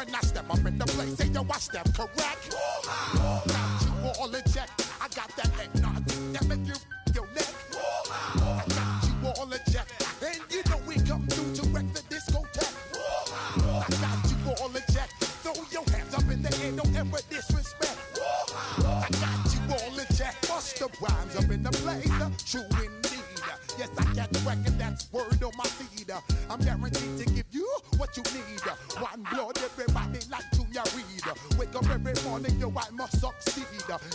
when I step up in the place. Say, yo, I step correct. Got you all in check. I got that head nod that make you your neck. I got you all in check. And you know we come through to wreck the discotheque. I got you all in check. Throw your hands up in the air, don't ever disrespect. I got you all in check. Bust the rhymes up in the place. True indeed. Yes, I got the record, that's word on my feed. I'm guaranteed to give you what you need. One blood, everybody like Junior Reed. Wake up every morning, yo, I must succeed.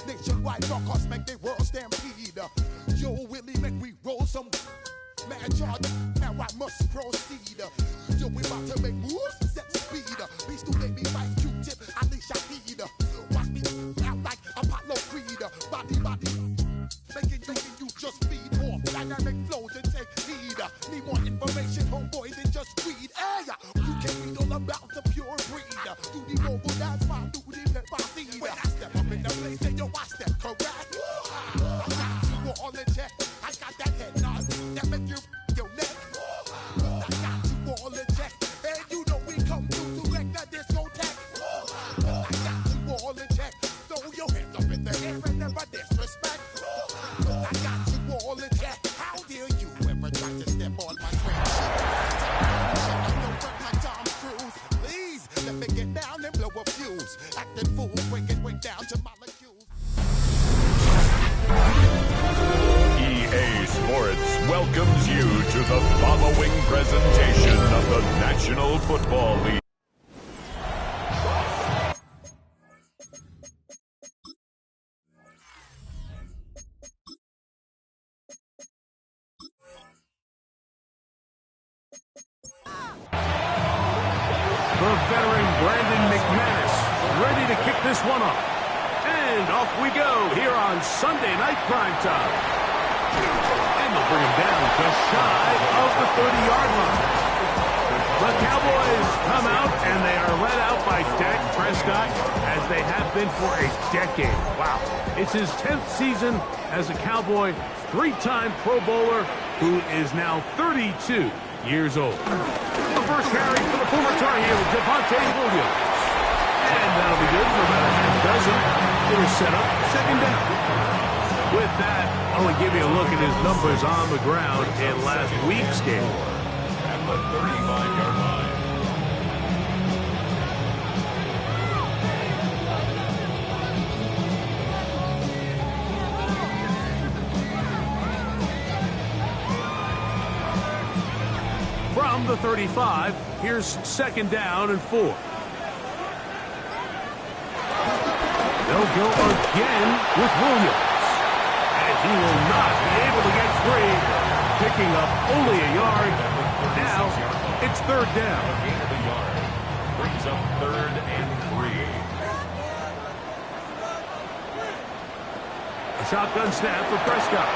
Nationwide rockers make the world stampede. Yo, Willie, make we roll some mad charge. Now I must proceed. Yo, we about to make moves, set speed. Beast to baby, vice Q-tip, I leash I need. Watch me out like Apollo Creed. Body, making you just feed off dynamic flows and take heed. Need more information, homeboy, than just read. Hey, you can read all about the pure breed. Do the mobile dance, my duty, let my seed. When I step up in the place, say yo, I step correct. I got you all in check. I got that head nod that make you your neck. I got you all in check, and you know we come through to wreck the discotheque. I got you all in check. Throw your hands up in the air and never disrespect. I got you all in check. How dare you ever try to step on my train? I'm no friend like Tom Cruise. Please let me get down and blow a fuse. Acting fool, break it way down to molecules. EA Sports welcomes you to the following presentation of the National Football League. The veteran Brandon McManus ready to kick this one off. And off we go here on Sunday Night Primetime. And they'll bring him down just shy of the 30-yard line. The Cowboys come out and they are led out by Dak Prescott as they have been for a decade. Wow. It's his 10th season as a Cowboy, three-time Pro Bowler who is now 32 years old. The first carry for the former Tar Heel, Devontae Williams. And that'll be good for about a half dozen. It'll set up second down. With that, I'll only give you a look at his numbers on the ground in last week's game. At the 35-yard line. From the 35, here's second down and 4. They'll go again with Williams. And he will not be able to get free, picking up only a yard. Now, it's third down. Brings up 3rd and 3. A shotgun snap for Prescott.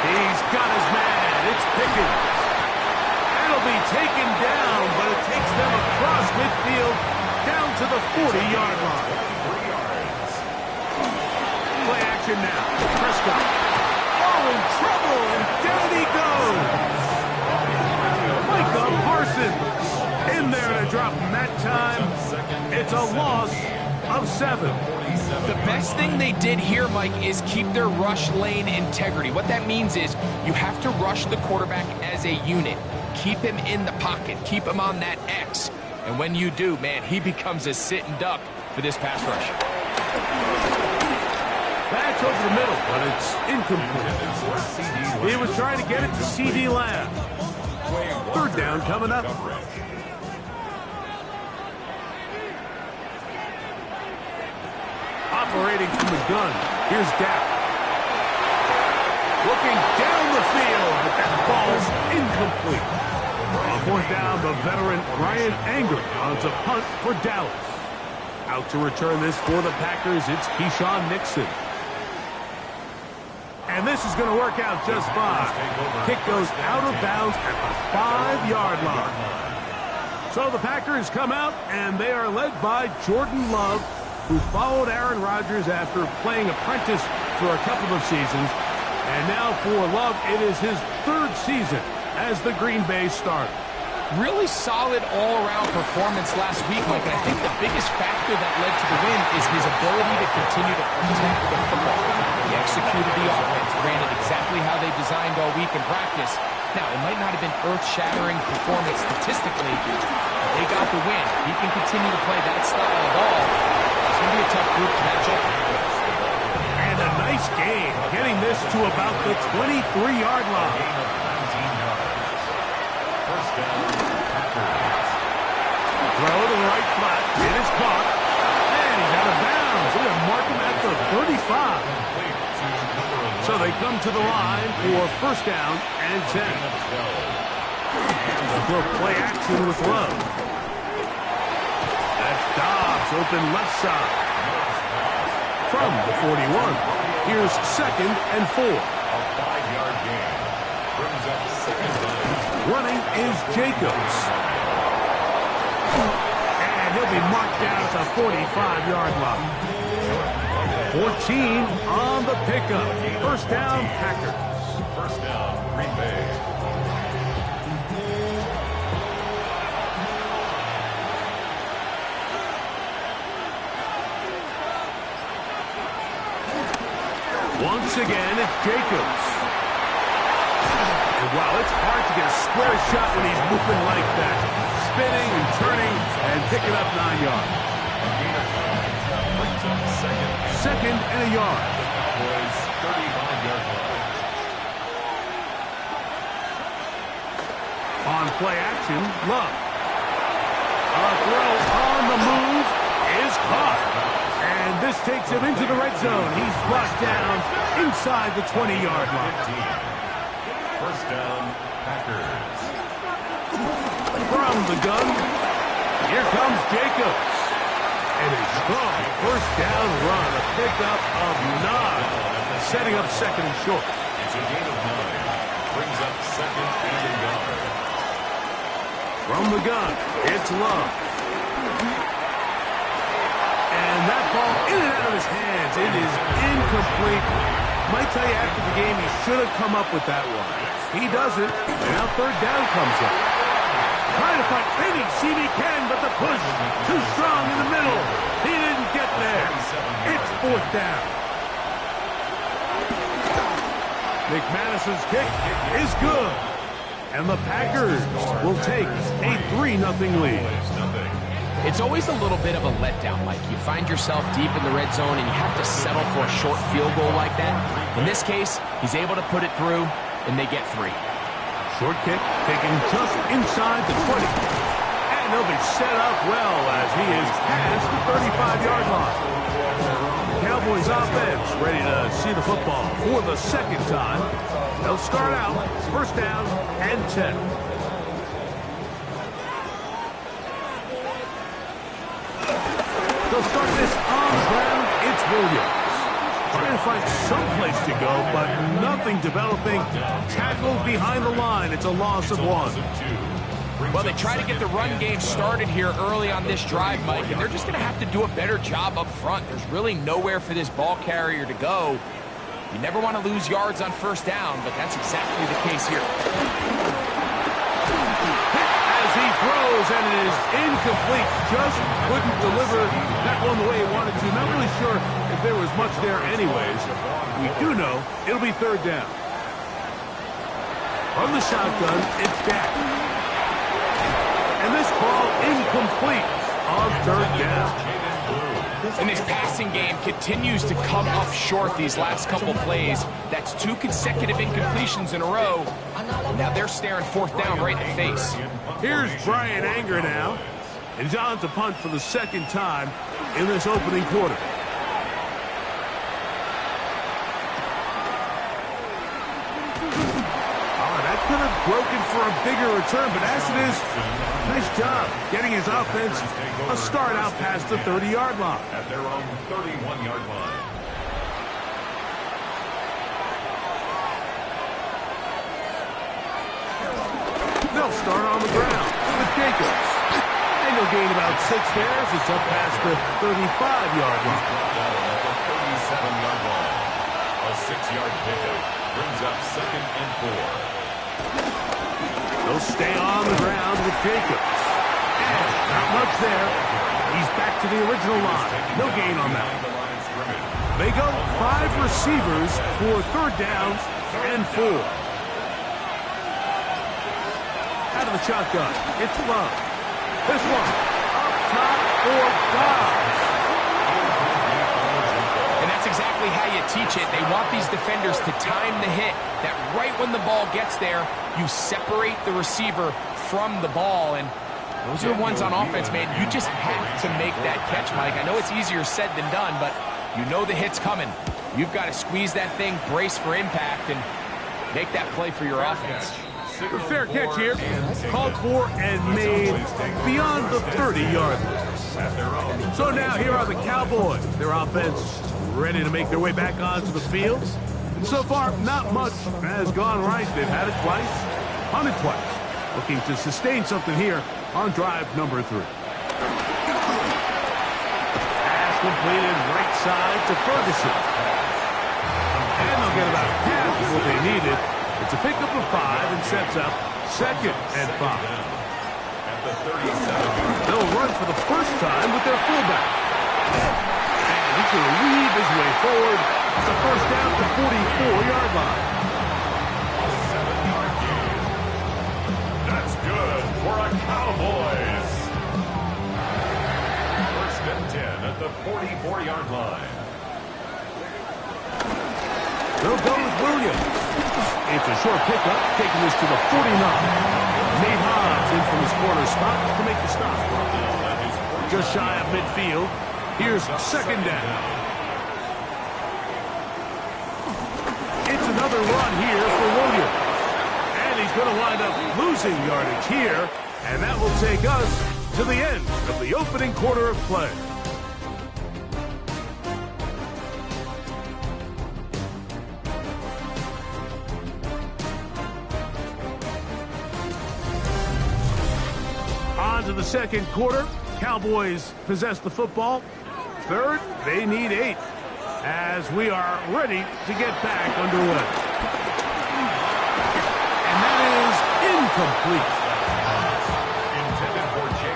He's got his man. It's Pickens. It'll be taken down, but it takes them across midfield down to the 40-yard line. 3 yards. Play action now. Prescott. Oh, in trouble, and down he goes. Micah Parsons in there to drop him that time. It's a loss of 7. The best thing they did here, Mike, is keep their rush lane integrity. What that means is you have to rush the quarterback as a unit. Keep him in the pocket. Keep him on that X. And when you do, man, he becomes a sitting duck for this pass rush. Patch over the middle, but it's incomplete. He was trying to get it to C.D. Lamb. Third down coming up. Operating from the gun. Here's Dak. Looking down the field, but that ball's incomplete. On fourth down, the veteran Ryan Anger runs a punt for Dallas. Out to return this for the Packers, it's Keyshawn Nixon. And this is going to work out just fine. Kick goes out of bounds at the 5-yard line. So the Packers come out, and they are led by Jordan Love, who followed Aaron Rodgers after playing apprentice for a couple of seasons. And now for Love, it is his 3rd season as the Green Bay starter. Really solid all-around performance last week, Mike, and I think the biggest factor that led to the win is his ability to continue to protect the football. He executed the offense, ran it exactly how they designed all week in practice. Now, it might not have been earth-shattering performance statistically, but they got the win. He can continue to play that style of ball. It's going to be a tough group to match up with. And a nice game, getting this to about the 23-yard line. Throw to the right flat. It is caught. And he's out of bounds. We're going to mark him at the 35. So they come to the line for first down and 10. They'll play action with Love. That's Dobbs open left side. From the 41. Here's second and 4. A 5-yard gain. Brings up second down. Running is Jacobs. And he'll be marked down at the 45-yard line. 14 on the pickup. First down, Packers. First down, Green Bay. Once again, it's Jacobs. And wow, it's hard to get a square shot when he's moving like that. Spinning and turning and picking up 9 yards. Second and a yard. Boys, 35-yard line. On play action, Love. A throw on the move is caught. And this takes him into the red zone. He's brought down inside the 20-yard line. First down, Packers. From the gun, here comes Jacobs. And a strong first down run, a pickup of 9, setting up second and short. It's a gain of 9. Brings up second and a yard. From the gun, it's Love. And that ball in and out of his hands. It is incomplete. Might tell you after the game he should have come up with that one. He doesn't. And now third down comes up. Trying to find any seam he can, but the push too strong in the middle. He didn't get there. It's fourth down. McManus's kick is good. And the Packers will take a 3-0 lead. It's always a little bit of a letdown, Mike. You find yourself deep in the red zone and you have to settle for a short field goal like that. In this case, he's able to put it through, and they get 3. Short kick taken just inside the 20. And he'll be set up well as he is past the 35-yard line. Cowboys offense ready to see the football for the second time. They'll start out first down and 10. They'll start this on the ground. It's Williams. Trying to find some place to go, but nothing developing. Tackled behind the line. It's a loss of 1. Well, they try to get the run game started here early on this drive, Mike, and they're just going to have to do a better job up front. There's really nowhere for this ball carrier to go. You never want to lose yards on first down, but that's exactly the case here. As he throws, and it is incomplete. Just couldn't deliver that one the way he wanted to. Not really sure if there was much there anyways. We do know it'll be third down. From the shotgun, it's Dak. And this ball incomplete on third down. And his passing game continues to come up short these last couple plays. That's 2 consecutive incompletions in a row. Now they're staring fourth down right in the face. Here's Brian Anger now. And he's on to punt for the second time in this opening quarter. Could have broken for a bigger return, but as it is, nice job getting his offense a start out past the 30-yard line. At their own 31-yard line. They'll start on the ground with Jacobs. And they'll gain about 6 there as it's up past the 35-yard line. At the 37-yard line. A 6-yard pickup brings up second and 4. They'll stay on the ground with Jacobs. And not much there. He's back to the original line. No gain on that. They go 5 receivers for 3rd down and 4. Out of the shotgun, it's Love. This one, up top for Dobbs. And that's exactly how you teach it. They want these defenders to time the hit, that right when the ball gets there, you separate the receiver from the ball. And those are the ones on offense, man. You just have to make that catch, Mike. I know it's easier said than done, but you know the hit's coming. You've got to squeeze that thing, brace for impact, and make that play for your offense. A fair catch here, called for and made beyond the 30-yard line. So now here are the Cowboys. Their offense ready to make their way back onto the field. And so far, not much has gone right. They've had it twice, punted twice. Looking to sustain something here on drive number 3. Pass completed right side to Ferguson. And they'll get about half of what they needed. It's a pickup of 5 and sets up 2nd and 5. They'll run for the first time with their fullback. And he's going to weave his way forward. It's a first down to 44-yard line. That's good for a Cowboys. 1st and 10 at the 44-yard line. They'll go with Williams. It's a short pickup, taking this to the 49. Nate Hobbs in from his corner spot to make the stop. Just shy of midfield. Here's 2nd down. It's another run here for Williams. And he's going to wind up losing yardage here. And that will take us to the end of the opening quarter of play. To the 2nd quarter, Cowboys possess the football. 3rd, they need 8 as we are ready to get back underway. And that is incomplete.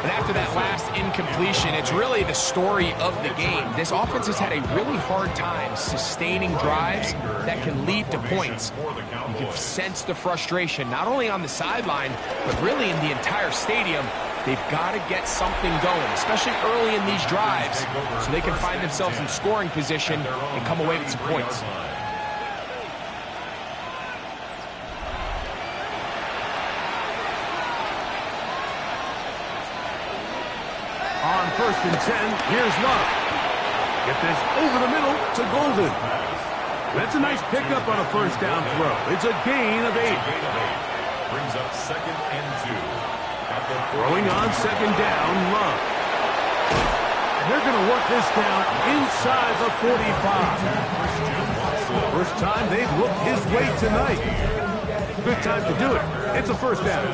And after that last incompletion, it's really the story of the game. This offense has had a really hard time sustaining drives that can lead to points. You can sense the frustration, not only on the sideline, but really in the entire stadium. They've got to get something going, especially early in these drives, so they can find themselves in scoring position and come away with some points. On 1st and 10, here's Love. Get this over the middle to Golden. That's a nice pickup on a 1st down throw. It's a gain of 8. Brings up 2nd and 2. Throwing on 2nd down, Love. And they're going to work this down inside the 45. First time they've looked his way tonight. Good time to do it. It's a 1st down.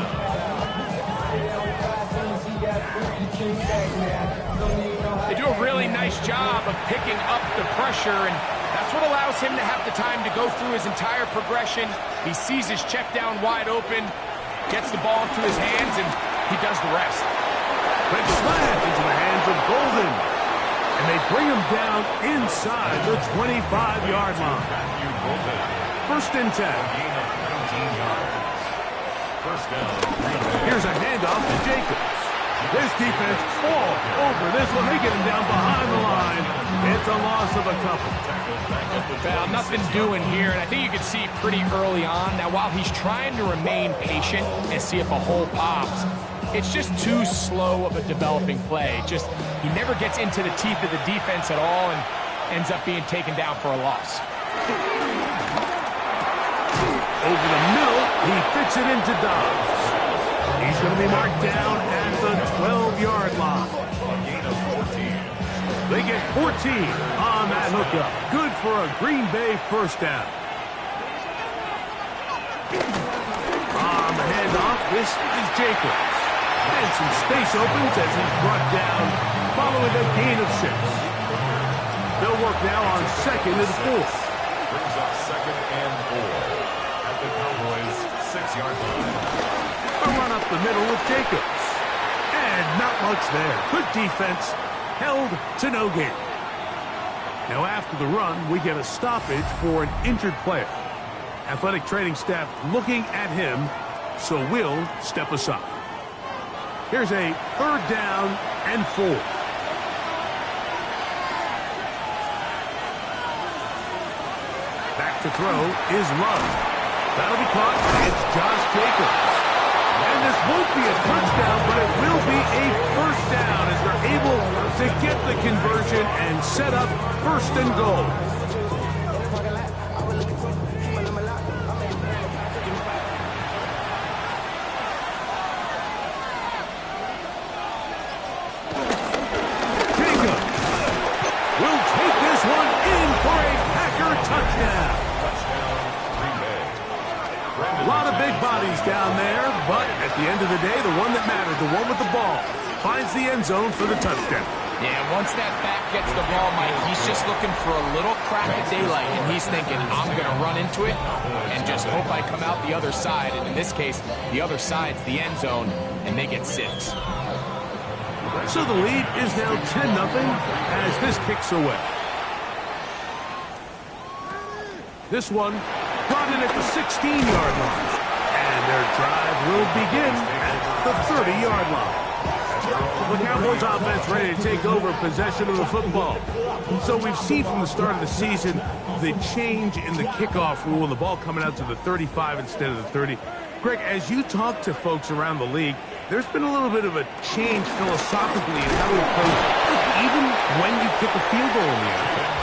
They do a really nice job of picking up the pressure, and that's what allows him to have the time to go through his entire progression. He sees his check down wide open, gets the ball into his hands, and he does the rest. Quick slant into the hands of Golden. And they bring him down inside the 25-yard line. 1st and 10. Here's a handoff to Jacobs. This defense all over this one. They get him down behind the line. It's a loss of a couple. Well, nothing doing here, and I think you can see pretty early on. Now, while he's trying to remain patient and see if a hole pops, it's just too slow of a developing play. He never gets into the teeth of the defense at all and ends up being taken down for a loss. Over the middle, he fits it into Dobbs. He's going to be marked down at the 12-yard line. They get 14 on that hookup. Good for a Green Bay 1st down. On the handoff, this is Jacobs. And some space opens as he's brought down following a gain of 6. They'll work now on 2nd and 4. Brings up 2nd and 4 at the Cowboys' 6-yard line. A run up the middle with Jacobs. And not much there. Good defense. Held to no gain. Now after the run, we get a stoppage for an injured player. Athletic training staff looking at him, so we'll step aside. Here's a 3rd down and 4. Back to throw is Love. That'll be caught. It's Josh Jacobs. And this won't be a touchdown, but it will be a 1st down as they're able to get the conversion and set up 1st and goal. Jacobs will take this one in for a Packer touchdown. A lot of big bodies down there, but at the end of the day, the one that mattered, the one with the ball, finds the end zone for the touchdown. Yeah, once that back gets the ball, Mike, he's just looking for a little crack of daylight, and he's thinking, I'm going to run into it and just hope I come out the other side. And in this case, the other side's the end zone, and they get 6. So the lead is now 10-0 as this kicks away. This one brought in at the 16-yard line. And their drive will begin at the 30-yard line. The Cowboys offense ready to take over possession of the football. So we've seen from the start of the season the change in the kickoff rule and the ball coming out to the 35 instead of the 30. Greg, as you talk to folks around the league, there's been a little bit of a change philosophically in how we approach even when you kick a field goal in the NFL.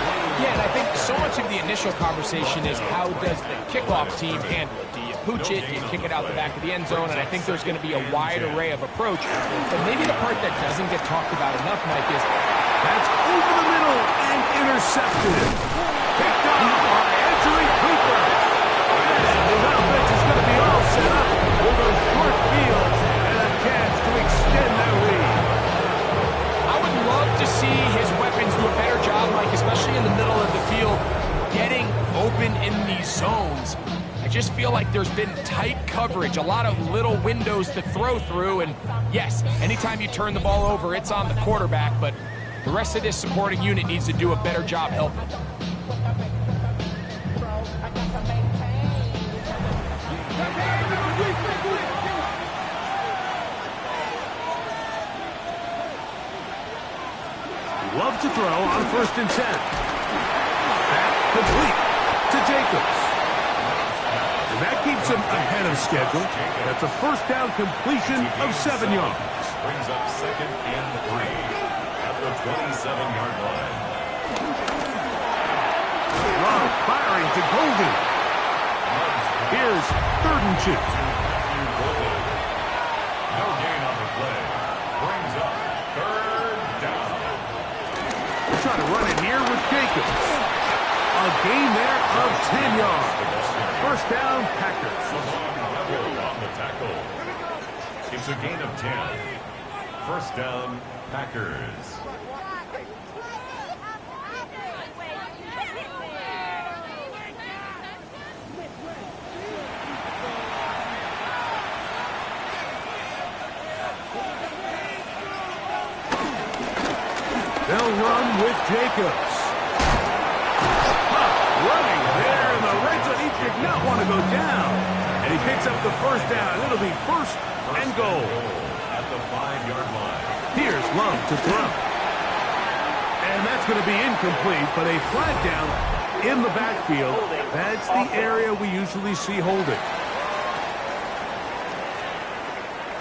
Yeah, and I think so much of the initial conversation is how does the kickoff team handle it? Do you pooch it? Do you kick it out the back of the end zone? And I think there's going to be a wide array of approach. But maybe the part that doesn't get talked about enough, Mike, is that's over the middle and intercepted. Picked up by Edgerrin Cooper. And his offense is going to be all set up with those short fields and a chance to extend their lead. I would love to see his weapons do a better job, Mike, especially in the middle of the field, getting open in these zones. I just feel like there's been tight coverage, a lot of little windows to throw through, and yes, anytime you turn the ball over, it's on the quarterback, but the rest of this supporting unit needs to do a better job helping. Love to throw on 1st and 10. That complete to Jacobs. And that keeps him ahead of schedule. That's a 1st down completion of 7 yards. Brings up 2nd and 3 at the 27-yard line. Love firing to Golden. Here's 3rd and 2. No gain on the play. Brings up 3rd down. We're trying to run it here with Jacobs. A gain there of 10 yards. 1st down, Packers. On the tackle. It's a gain of 10. 1st down, Packers. They'll run with Jacobs. Running there in the red zone. He did not want to go down. And he picks up the 1st down. It'll be 1st and goal. At the 5-yard line. Here's Love to throw. And that's going to be incomplete, but a flag down in the backfield. That's the area we usually see holding.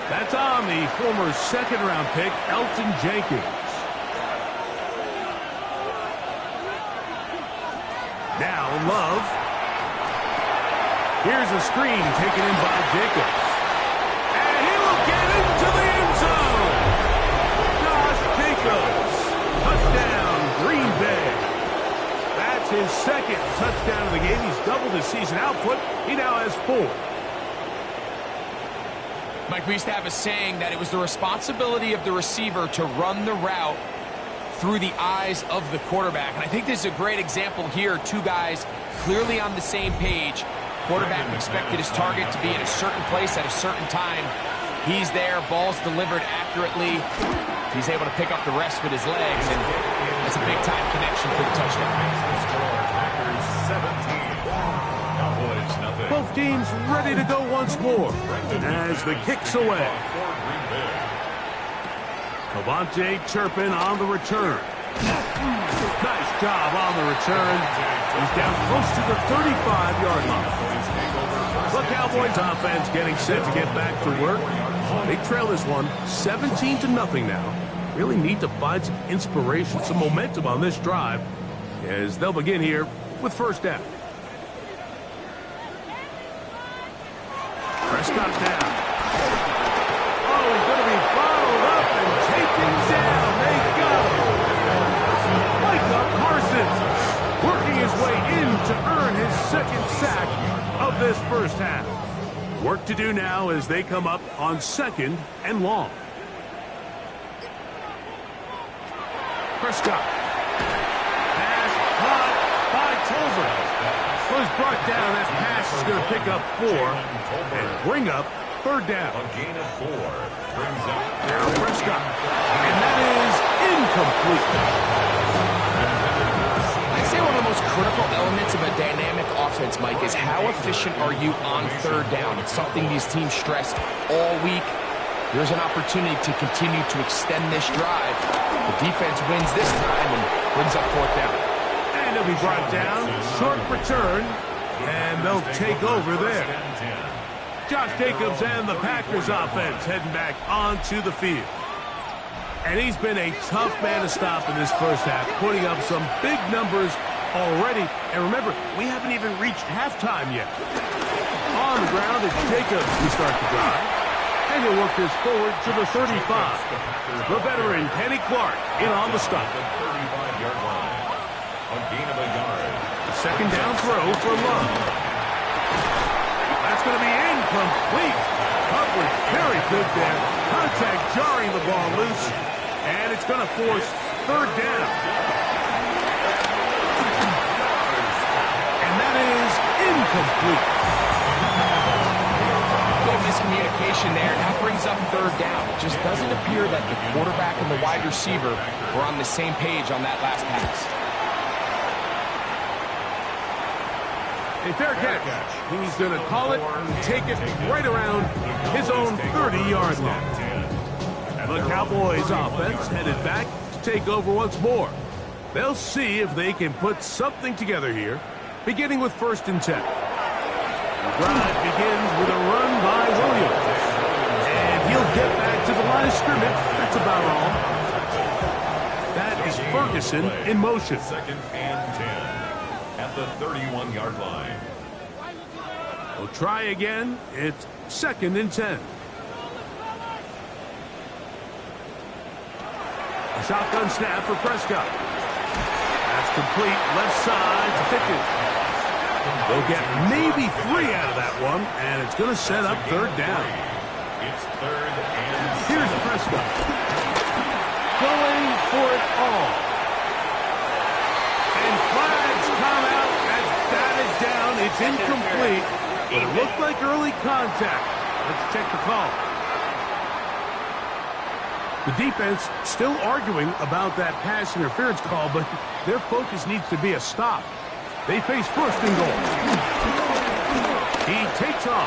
That's on the former 2nd-round pick, Elton Jenkins. Now Love. Here's a screen taken in by Jacobs. And he will get into the end zone. Josh Jacobs. Touchdown, Green Bay. That's his 2nd touchdown of the game. He's doubled his season output. He now has 4. Mike, we used to have a saying that it was the responsibility of the receiver to run the route through the eyes of the quarterback. And I think this is a great example here. 2 guys clearly on the same page. Quarterback expected his target to be in a certain place at a certain time. He's there, ball's delivered accurately. He's able to pick up the rest with his legs, and that's a big-time connection for the touchdown. Both teams ready to go once more as the kick's away. Cavante Turpin on the return. Nice job on the return. He's down close to the 35-yard line. The Cowboys offense getting set to get back to work. They trail this one 17-0 now. Really need to find some inspiration, some momentum on this drive as they'll begin here with first down. Prescott down. Oh, he's going to be bottled up and taken down. They got him. Micah Parsons working his way in to earn his second sack of this first half. Work to do now as they come up on 2nd and long. Prescott. Pass caught by Tolbert. Was brought down. That pass is going to pick up 4 and bring up third down. A gain of 4 brings up Now Prescott. And that is incomplete. I'd say one of the most critical elements of a dynamic offense, Mike, is how efficient are you on third down? It's something these teams stressed all week. There's an opportunity to continue to extend this drive. The defense wins this time and brings up fourth down. And he'll be brought down. Short return. And they'll take over there. Josh Jacobs and the Packers offense heading back onto the field. And he's been a tough man to stop in this first half, putting up some big numbers already. And remember, we haven't even reached halftime yet. On the ground, it's Jacobs who starts the drive. And he'll work this forward to the 35. The veteran, Kenny Clark, in on the stop. the 35-yard line. A gain of a yard. The second down throw for Love. That's going to be incomplete. Coverage very good there. Contact jarring the ball loose. And it's going to force third down. And that is incomplete. Miscommunication there. That brings up third down. It just doesn't appear that the quarterback and the wide receiver were on the same page on that last pass. A fair catch. He's going to call it and take it right around his own 30-yard line. The Cowboys offense headed back to take over once more. They'll see if they can put something together here, beginning with 1st and 10. The drive begins with a run by Williams. And he'll get back to the line of scrimmage. That's about all. That is Ferguson in motion. 2nd and 10 at the 31-yard line. We'll try again. It's 2nd and 10. A shotgun snap for Prescott. That's complete. Left side to Pickens. They'll get maybe 3 out of that one, and it's going to set up third down. It's 3rd and 7. Here's Prescott. Going for it all. And flags come out as batted down. It's incomplete, but it looked like early contact. Let's check the call. The defense still arguing about that pass interference call, but their focus needs to be a stop. They face 1st and goal. He takes off.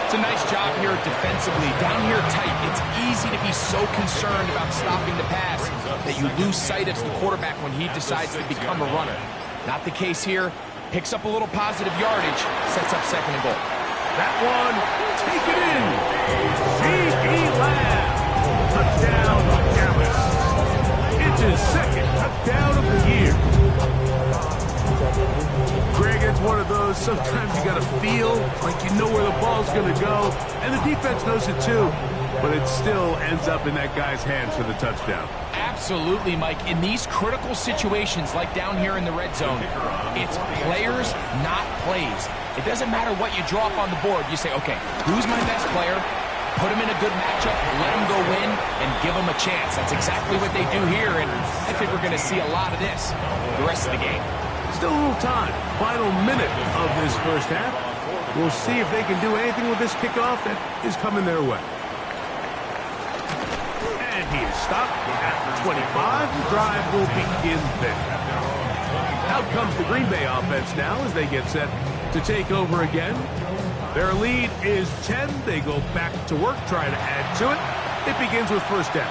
It's a nice job here defensively. Down here tight, it's easy to be so concerned about stopping the pass that you lose sight of the quarterback when he decides to become a runner. Not the case here. Picks up a little positive yardage, sets up 2nd and goal. That one, take it in. C.D. Lamb. Touchdown, Dallas. It's his 2nd touchdown of the year. Greg, it's one of those, sometimes you got to feel like you know where the ball's going to go, and the defense knows it too, but it still ends up in that guy's hands for the touchdown. Absolutely, Mike. In these critical situations, like down here in the red zone, it's players, not plays. It doesn't matter what you draw up on the board. You say, okay, who's my best player? Put him in a good matchup, let him go win, and give him a chance. That's exactly what they do here, and I think we're going to see a lot of this the rest of the game. Still a little time. Final minute of this first half. We'll see if they can do anything with this kickoff that is coming their way. And he is stopped at the 25. The drive will begin there. Out comes the Green Bay offense now as they get set to take over again. Their lead is 10. They go back to work, try to add to it. It begins with first down.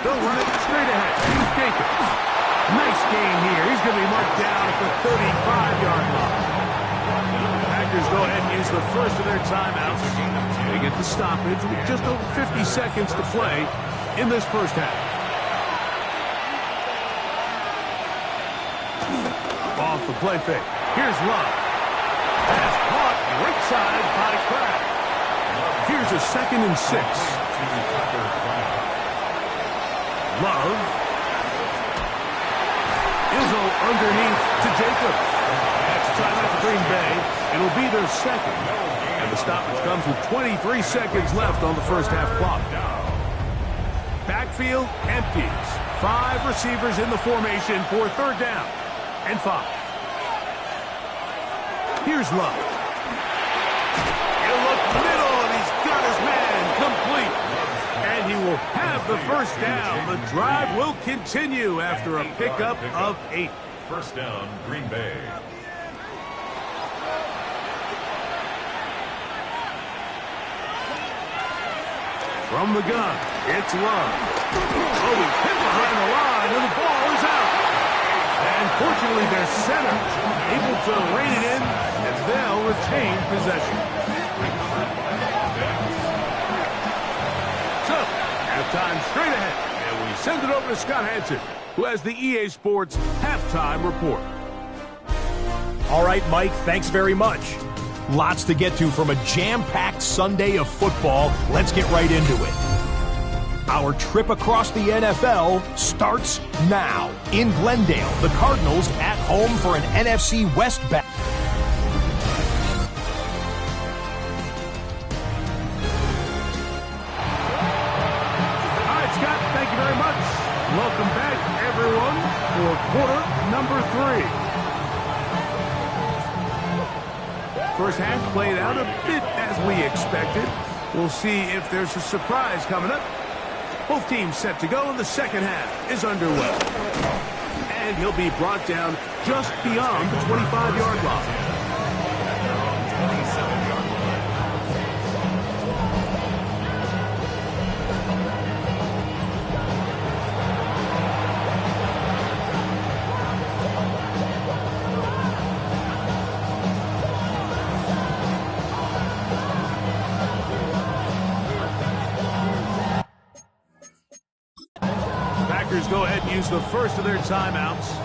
They'll run it straight ahead. Here's Jacobs. Nice gain here. He's going to be marked down at the 35-yard line. Packers go ahead and use the first of their timeouts. They get the stoppage with just over 50 seconds to play in this first half. Off the play fake. Here's Love. Pass caught right side by Kraft. Here's a 2nd and 6. Love. Izzo underneath to Jacobs. That's timeout for Green Bay. It'll be their second. And the stoppage comes with 23 seconds left on the first half clock. Backfield empties. 5 receivers in the formation for third down and 5. Here's Love. He'll look middle, and he's got his man complete. And he will have the first down. The drive will continue after a pickup of 8. First down, Green Bay. From the gun, it's Love. Oh, he's hit behind the line, and the ball is out. And fortunately, their center able to rein it in, and they'll retain possession. So, halftime straight ahead, and we send it over to Scott Hansen, who has the EA Sports halftime report. All right, Mike, thanks very much. Lots to get to from a jam-packed Sunday of football. Let's get right into it. Our trip across the NFL starts now. In Glendale, the Cardinals at home for an NFC West battle. All right, Scott, thank you very much. Welcome back, everyone, for quarter number 3. First half played out a bit as we expected. We'll see if there's a surprise coming up. Both teams set to go, and the second half is underway. And he'll be brought down just beyond the 25-yard line. Go ahead and use the first of their timeouts.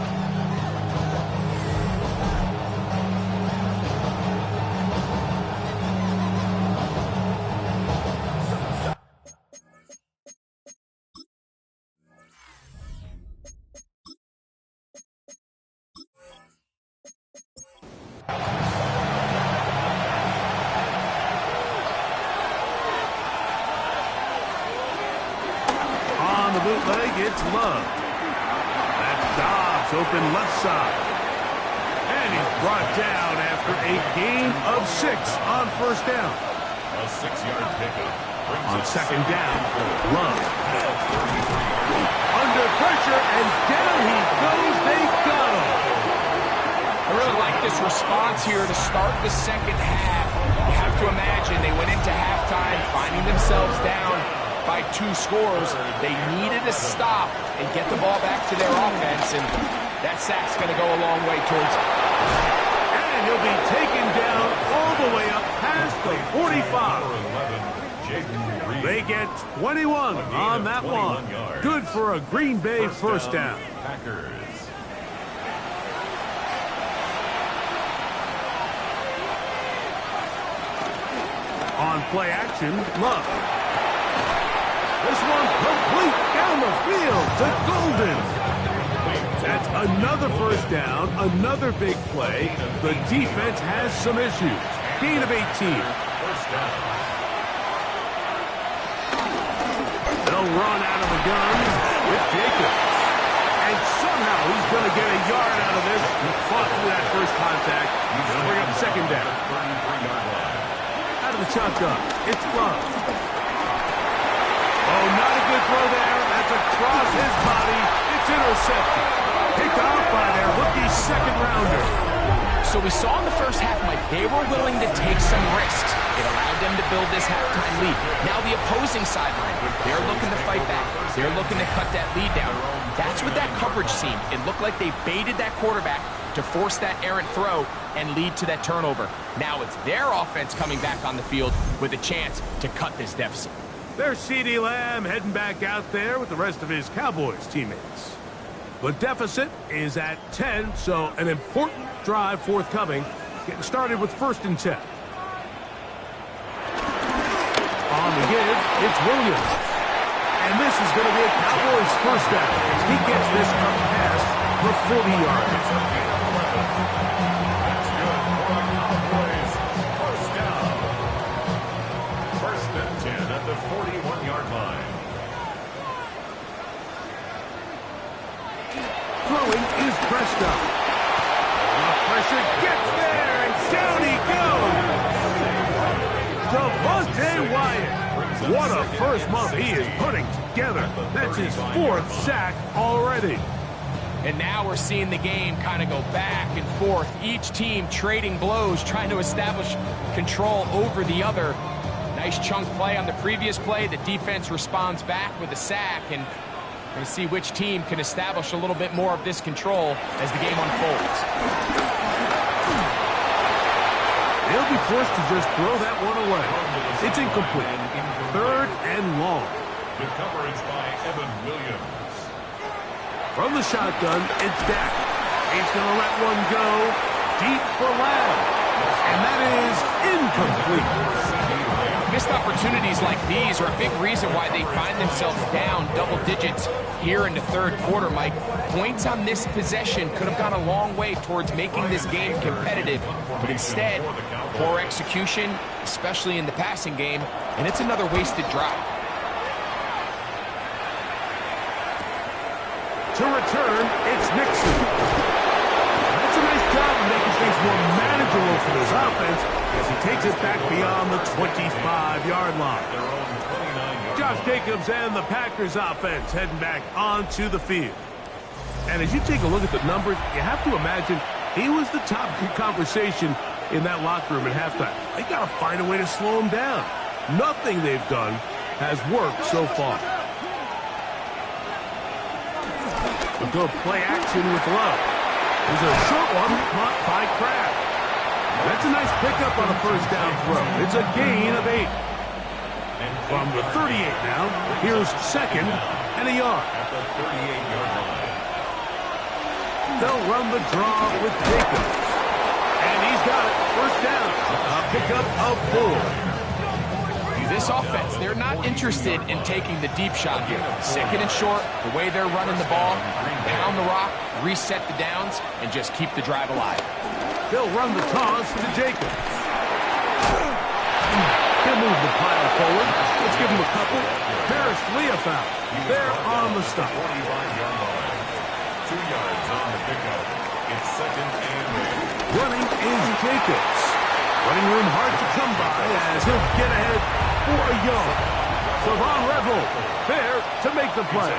Bootleg, it's Love. That's Dobbs, open left side. And he's brought down after a gain of 6 on first down. A 6-yard pickup. On second down, Love. Under pressure, and down he goes. They got him. I really like this response here to start the second half. You have to imagine they went into halftime finding themselves down by 2 scores. They needed to stop and get the ball back to their offense, and that sack's going to go a long way towards it. And he'll be taken down all the way up past the 45. They get 21 on that one. Good for a Green Bay first down. Packers. On play action, Love. This one complete down the field to Golden. That's another first down, another big play. The defense has some issues. Gain of 18. They'll run out of the gun with Jacobs. And somehow he's going to get a yard out of this. He fought through that first contact. He'll bring up second down. Out of the shotgun, it's Love. Oh, not a good throw there. That's across his body. It's intercepted. Picked off by their rookie second rounder. So we saw in the first half, Mike, they were willing to take some risks. It allowed them to build this halftime lead. Now the opposing sideline, they're looking to fight back. They're looking to cut that lead down. That's what that coverage seemed. It looked like they baited that quarterback to force that errant throw and lead to that turnover. Now it's their offense coming back on the field with a chance to cut this deficit. There's CeeDee Lamb heading back out there with the rest of his Cowboys teammates. The deficit is at 10, so an important drive forthcoming. Getting started with 1st and 10. On the give, it's Williams. And this is going to be a Cowboys first down. He gets this up past the 40 yards. First and 10 at the 41-yard line. Throwing is Prescott. The pressure gets there, and down he goes. Devontae Wyatt. What a first month he is putting together. That's his 4th sack already. And now we're seeing the game kind of go back and forth. Each team trading blows, trying to establish control over the other. Nice chunk play on the previous play. The defense responds back with a sack, and we're going to see which team can establish a little bit more of this control as the game unfolds. They'll be forced to just throw that one away. It's incomplete. 3rd and long. The coverage by Evan Williams. From the shotgun, it's Dak. He's going to let one go deep for Lamb. And that is incomplete. Missed opportunities like these are a big reason why they find themselves down double digits here in the 3rd quarter, Mike. Points on this possession could have gone a long way towards making this game competitive, but instead, poor execution, especially in the passing game, and it's another wasted drive. To return, it's Nixon. That's a nice job of making things more manageable for this offense as he takes it back beyond the 25-yard line. Josh Jacobs and the Packers offense heading back onto the field. And as you take a look at the numbers, you have to imagine he was the top conversation in that locker room at halftime. They got to find a way to slow him down. Nothing they've done has worked so far. We'll go play action with Love. There's a short one caught by Kraft. That's a nice pickup on a first down throw. It's a gain of 8. And from the 38 now, here's 2nd and a yard. At the 38-yard line. They'll run the draw with Jacobs. And he's got it. First down. A pickup of 4. This offense, they're not interested in taking the deep shot here. 2nd and short, the way they're running the ball, pound the rock, reset the downs, and just keep the drive alive. They'll run the toss to Jacobs. He'll move the pile forward. Let's give him a couple. Paris Leofow. They're on the stop. 45-yard line. 2 yards on the pickup. It's 2nd and 8. Running is Jacobs. Running room hard to come by as he'll get ahead for a yard. Savon Revel there to make the play.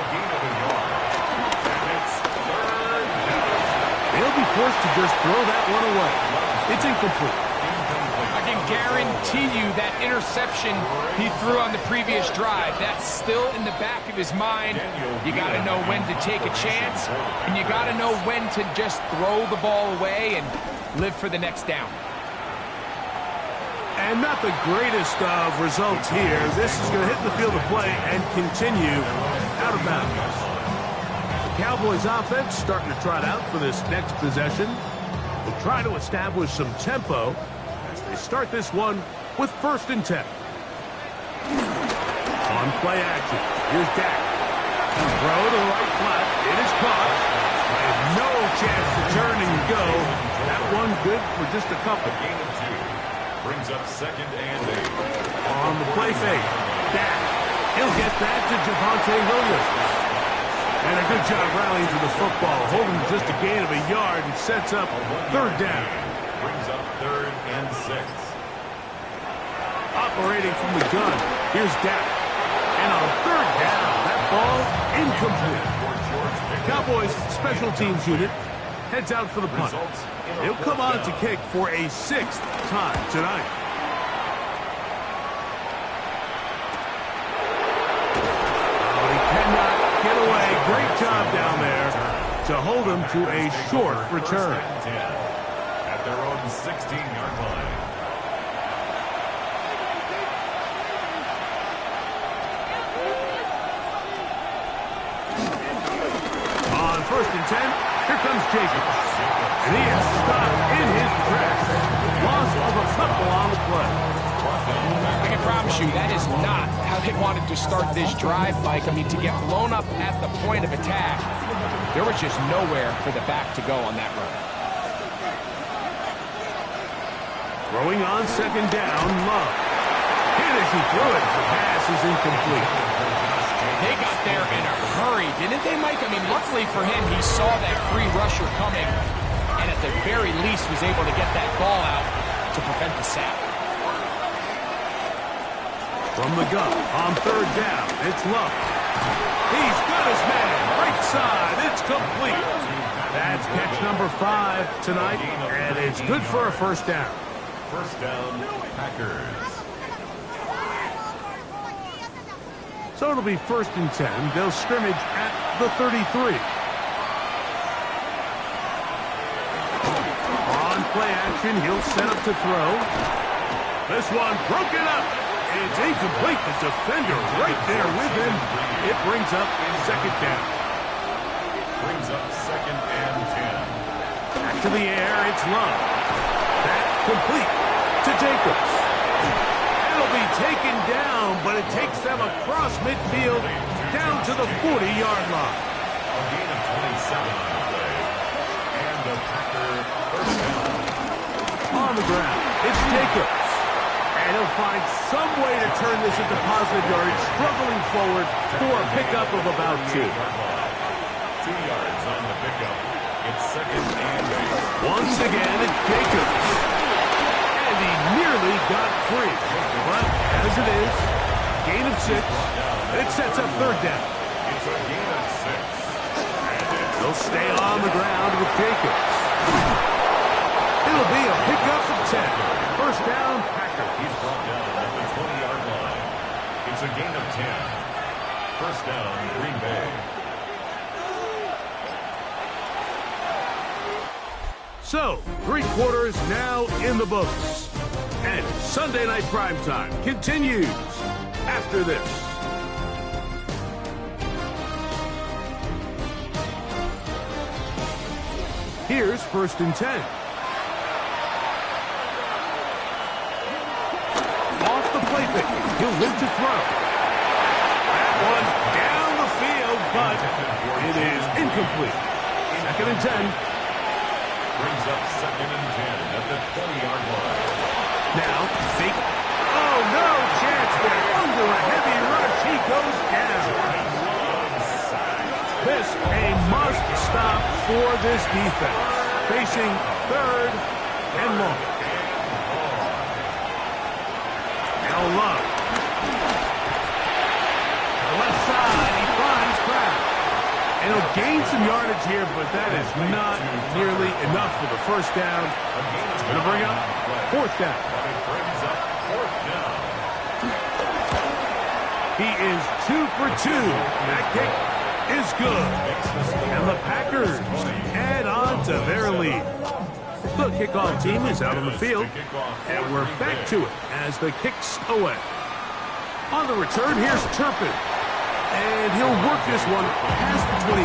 They'll be forced to just throw that one away. It's incomplete. I can guarantee you that interception he threw on the previous drive, that's still in the back of his mind. You got to know when to take a chance, and you got to know when to just throw the ball away and live for the next down. And not the greatest of results here. This is going to hit the field of play and continue out of bounds. The Cowboys offense starting to trot out for this next possession. They'll try to establish some tempo as they start this one with 1st and 10. On play action, here's Dak. Throw to the right flat. It is caught. And no chance to turn and go. That one good for just a couple. Gain of 2. Brings up 2nd and 8. On the play fake, Dak. He'll get that to Javonte Williams. And a good job rallying to the football, holding just a gain of a yard and sets up third down. Brings up 3rd and 6. Operating from the gun, here's Dak. And on 3rd down, that ball incomplete. Cowboys special teams unit heads out for the punt. He'll come on to kick for a 6th time tonight. Oh, he cannot get away. Great job down there to hold him to a short return. At their own 16-yard line. On 1st and 10, here comes Jacobs. And he is stopped in his tracks. Loss of a couple on the play. I can promise you that is not how they wanted to start this drive, Mike. I mean, to get blown up at the point of attack, there was just nowhere for the back to go on that run. Throwing on 2nd down, Love. Hit as he threw it. The pass is incomplete. They got there in a hurry, didn't they, Mike? I mean, luckily for him, he saw that free rusher coming, and at the very least was able to get that ball out to prevent the sack. From the gun, on 3rd down, it's Love. He's got his man, right side, it's complete. That's catch number 5 tonight, and it's good for a 1st down. 1st down, Packers. So it'll be 1st and 10. They'll scrimmage at the 33. On play action, he'll set up to throw. This one broken up. It's incomplete. The defender right there with him. It brings up 2nd down. Brings up 2nd and 10. Back to the air, it's Love. That complete to Jacobs. It'll be taken down, but it takes them across midfield down to the 40-yard line. A gain of 27 on the play. And the Packer 1st down. On the ground, it's Jacobs. And he'll find some way to turn this into positive yardage, struggling forward for a pickup of about 2. 2 yards on the pickup. It's 2nd and 8. Once again, it's Jacobs. And he nearly got free. But as it is, gain of 6. It sets up 3rd down. It's a gain of 6. They'll stay on the ground with Jacobs. It'll be a pickup of 10. 1st down, Packers. He's brought down at the 20-yard line. It's a gain of 10. 1st down, Green Bay. So, 3 quarters now in the books. And Sunday Night Primetime continues after this. Here's 1st and 10. Off the play fake. He'll look to throw. That one down the field, but it is incomplete. 2nd and 10. Brings up 2nd and 10 at the 20-yard line. Now, fake. Oh, no chance there. Under a heavy rush, he goes down. This a must stop for this defense. Facing 3rd and long. Now Love. To the left side, he finds Kraft. And he'll gain some yardage here, but that is not nearly enough for the 1st down. It's going to bring up 4th down. But it brings up 4th down. He is 2 for 2. That kick is good. And the Packers add on to their lead. The kickoff team is out on the field, and we're back to it as the kick's away. On the return, here's Turpin. And he'll work this one past the 25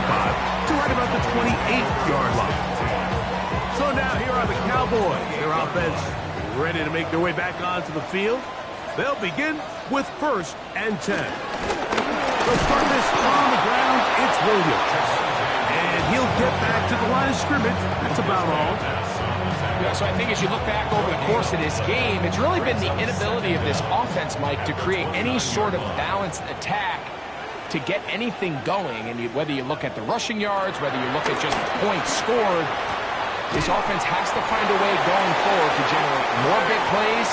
to right about the 28-yard line. So now here are the Cowboys. Their offense ready to make their way back onto the field. They'll begin with 1st and 10. They'll start this on the ground. It's Williams. And he'll get back to the line of scrimmage. That's about all. Yeah, so I think as you look back over the course of this game, it's really been the inability of this offense, Mike, to create any sort of balanced attack to get anything going, and whether you look at the rushing yards, whether you look at just points scored, this offense has to find a way going forward to generate more big plays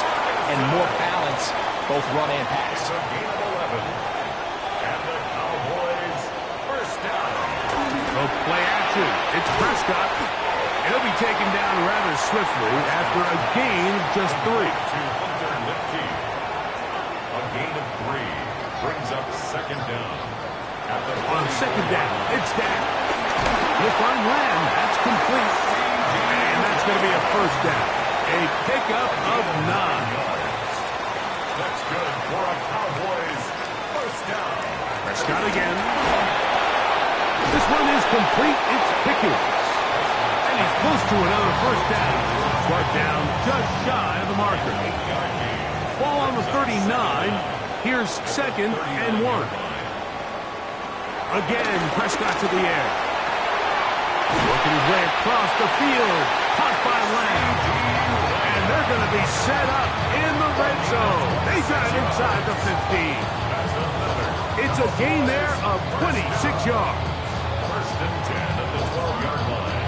and more balance, both run and pass. It's a gain of 11. And the Cowboys first down. So play action. It's Prescott. He'll be taken down rather swiftly after a gain of just 3. To Hunter Lipke. A gain of 3 brings up second down. At the On second down, it's Dak. He'll find Lamb. That's complete. And that's going to be a first down. A pickup of 9. That's good for a Cowboys first down. Prescott again. This one is complete. It's Pickens. And he's close to another first down. Brought down just shy of the marker. Ball on the 39. Here's second and 1. Again, Prescott to the air. Working his way across the field. Caught by Lamb. And they're going to be set up in the red zone. They got it inside the 15. It's a gain there of 26 yards. First and 10 at the 12-yard line.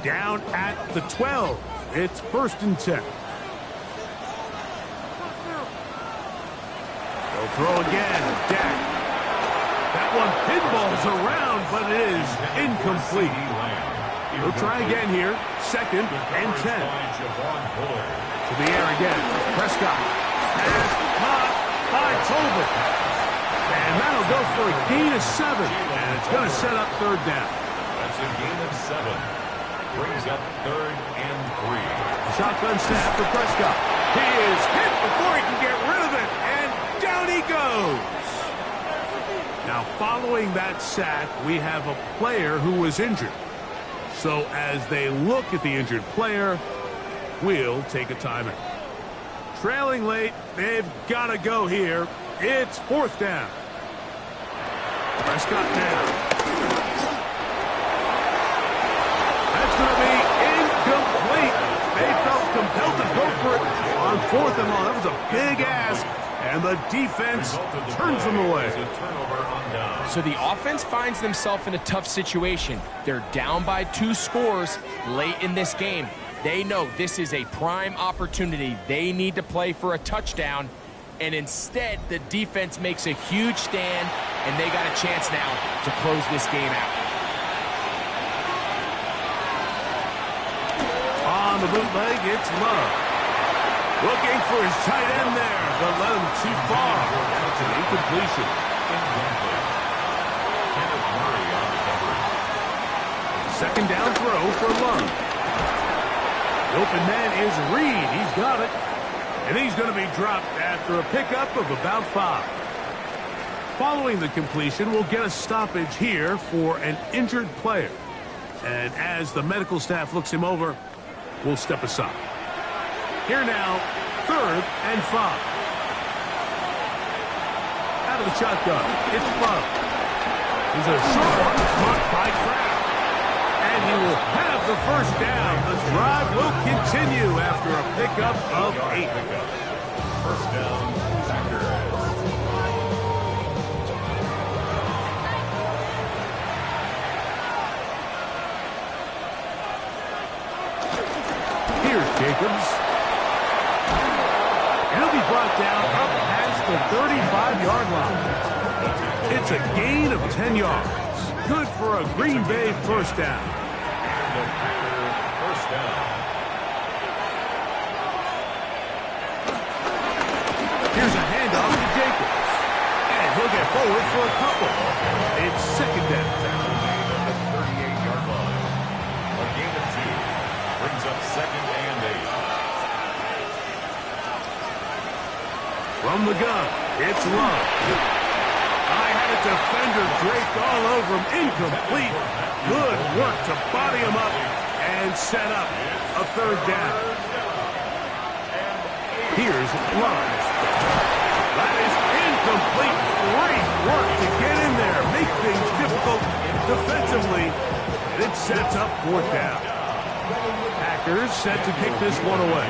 Down at the 12. It's first and 10. They'll throw again. Dak. That one pinballs around, but it is incomplete. He'll try again here. Second and 10. To the air again. Prescott. Pass caught by Tobin. And that'll go for a gain of 7. And it's going to set up third down. That's a gain of 7. Brings up third and 3. Shotgun snap for Prescott. He is hit before he can get rid of it. And down he goes. Now, following that sack, we have a player who was injured. So as they look at the injured player, we'll take a timeout. Trailing late, they've got to go here. It's fourth down. Prescott now. That's going to be incomplete. They felt compelled to go for it on fourth and long. That was a big ask, and the defense turns them away. So the offense finds themselves in a tough situation. They're down by 2 scores late in this game. They know this is a prime opportunity. They need to play for a touchdown, and instead the defense makes a huge stand, and they got a chance now to close this game out. On the bootleg, it's Love. Looking for his tight end there, but let him too far. That's an incompletion. Second down throw for Love. The open man is Reed. He's got it. And he's going to be dropped after a pickup of about 5. Following the completion, we'll get a stoppage here for an injured player. And as the medical staff looks him over, we'll step aside. Here now, third and 5. Out of the shotgun, it's Love. He's a short one, blocked by Kraft. And he will have the first down. The drive will continue after a pickup of 8. First down, Packers. Here's Jacobs. And he'll be brought down up past the 35-yard line. It's a gain of 10 yards. Good for a Green Bay first down. And the Packer first down. Here's a handoff to Jacobs. And he'll get forward for a couple. It's second down. At the 38-yard line. A gain of 2. Brings up second and 8. From the gun, it's Love. I had a defender draped all over him. Incomplete. Good work to body him up and set up a third down. Here's Love. That is incomplete. Great work to get in there. Make things difficult defensively. And it sets up fourth down. Packers set to kick this one away.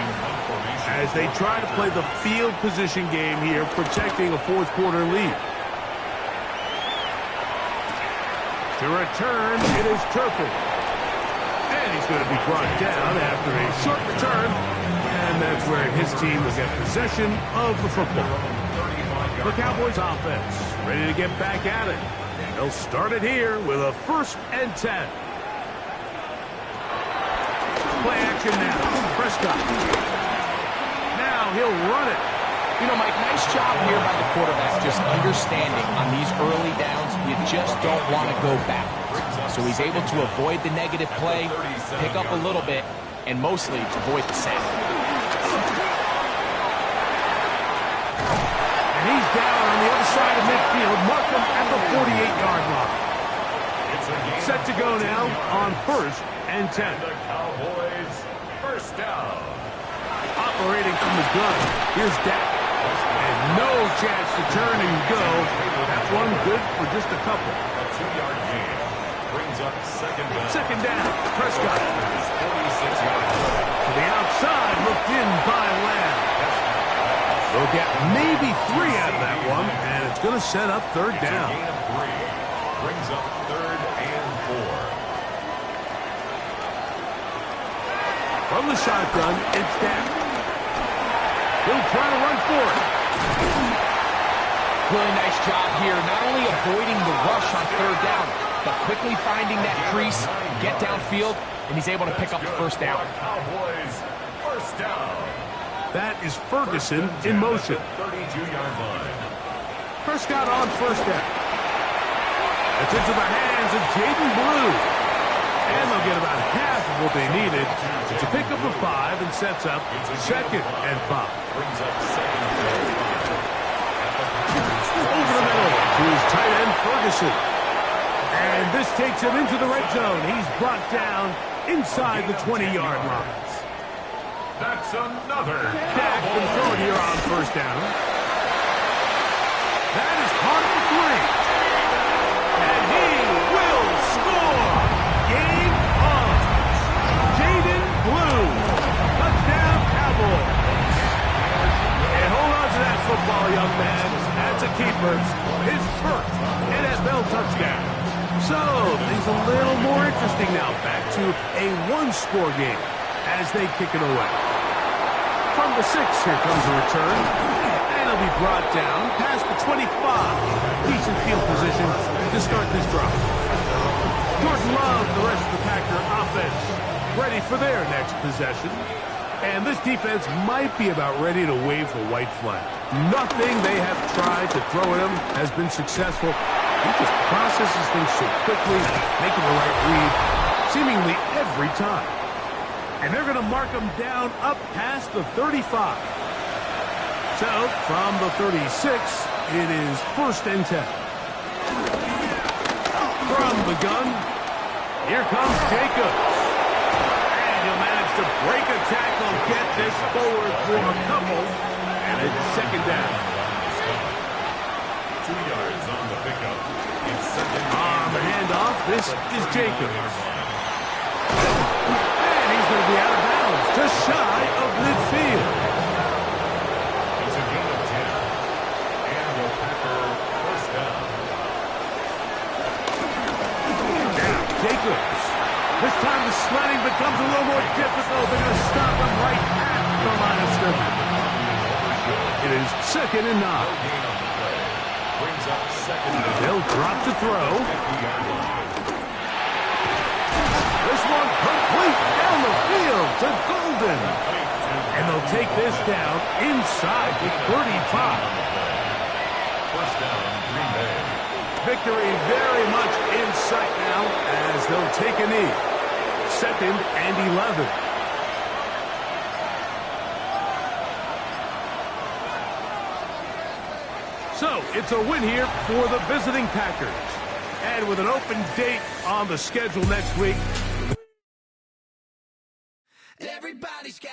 as they try to play the field position game here, protecting a fourth quarter lead. To return, it is Turpin. And he's going to be brought down after a short return. And that's where his team will get possession of the football. The Cowboys offense ready to get back at it. They'll start it here with a 1st and 10. Play action now. Prescott. Now he'll run it. You know, Mike, nice job here by the quarterback, just understanding on these early downs, you just don't want to go backwards. So he's able to avoid the negative play, pick up a little bit, and mostly avoid the sack. And he's down on the other side of midfield. Mark him at the 48-yard line. Set to go now on 1st and 10. The Cowboys, 1st down. Operating from the gun. Here's Dak. And no chance to turn and go. That one good for just a couple. A 2-yard gain brings up 2nd down. 2nd down. Prescott. 46-yard line. To the outside, looked in by Lamb. They'll get maybe 3 out of that one, and it's going to set up 3rd down. Gain of 3 brings up 3rd and 4. From the shotgun, it's Dak. He'll try to run for it. Really nice job here, not only avoiding the rush on 3rd down, but quickly finding that crease, get downfield, and he's able to pick up the 1st down. Cowboys, 1st down. That is Ferguson in motion. 32-yard line. Prescott on 1st down. It's into the hands of Jaden Blue. And they'll get about half of what they needed. It's a pickup of 5 and sets up 2nd and 5. Brings up 2nd down. Over the middle to his tight end, Ferguson. And this takes him into the red zone. He's brought down inside the 20-yard line. That's another. Dak can throw it here on 1st down. That is caught for 3. And he will score. Game on. Jaden Blue. Touchdown, Cowboys. And hold on to that football, young man. That's a keeper. His 1st NFL touchdown. So, things a little more interesting now. Back to a 1-score game as they kick it away. From the 6, here comes a return. And he'll be brought down past the 25. Decent field position to start this drive. Jordan Love, the rest of the Packer offense, ready for their next possession. And this defense might be about ready to wave the white flag. Nothing they have tried to throw at him has been successful. He just processes things so quickly, making the right read seemingly every time. And they're going to mark him down up past the 35. So, from the 36, it is 1st and 10. From the gun, here comes Jacobs. And he'll manage to break a tackle, get this forward for a couple, and it's 2nd down. 2 yards on the pickup. It's 2nd On the handoff, this is Jacobs. And he's going to be out of bounds, just shy of midfield. It's a gain of 10. And the Packer 1st down. Now, Jacobs. This time the sledding becomes a little more difficult. They're going to stop him right at the line of scrimmage. It is 2nd and 9. Brings up 2nd down. They'll drop to throw. This one complete down the field to Golden. And they'll take this down inside the 35. 1st down, Green Bay. Victory very much in sight now as they'll take a knee. 2nd and 11. So, it's a win here for the visiting Packers. And with an open date on the schedule next week,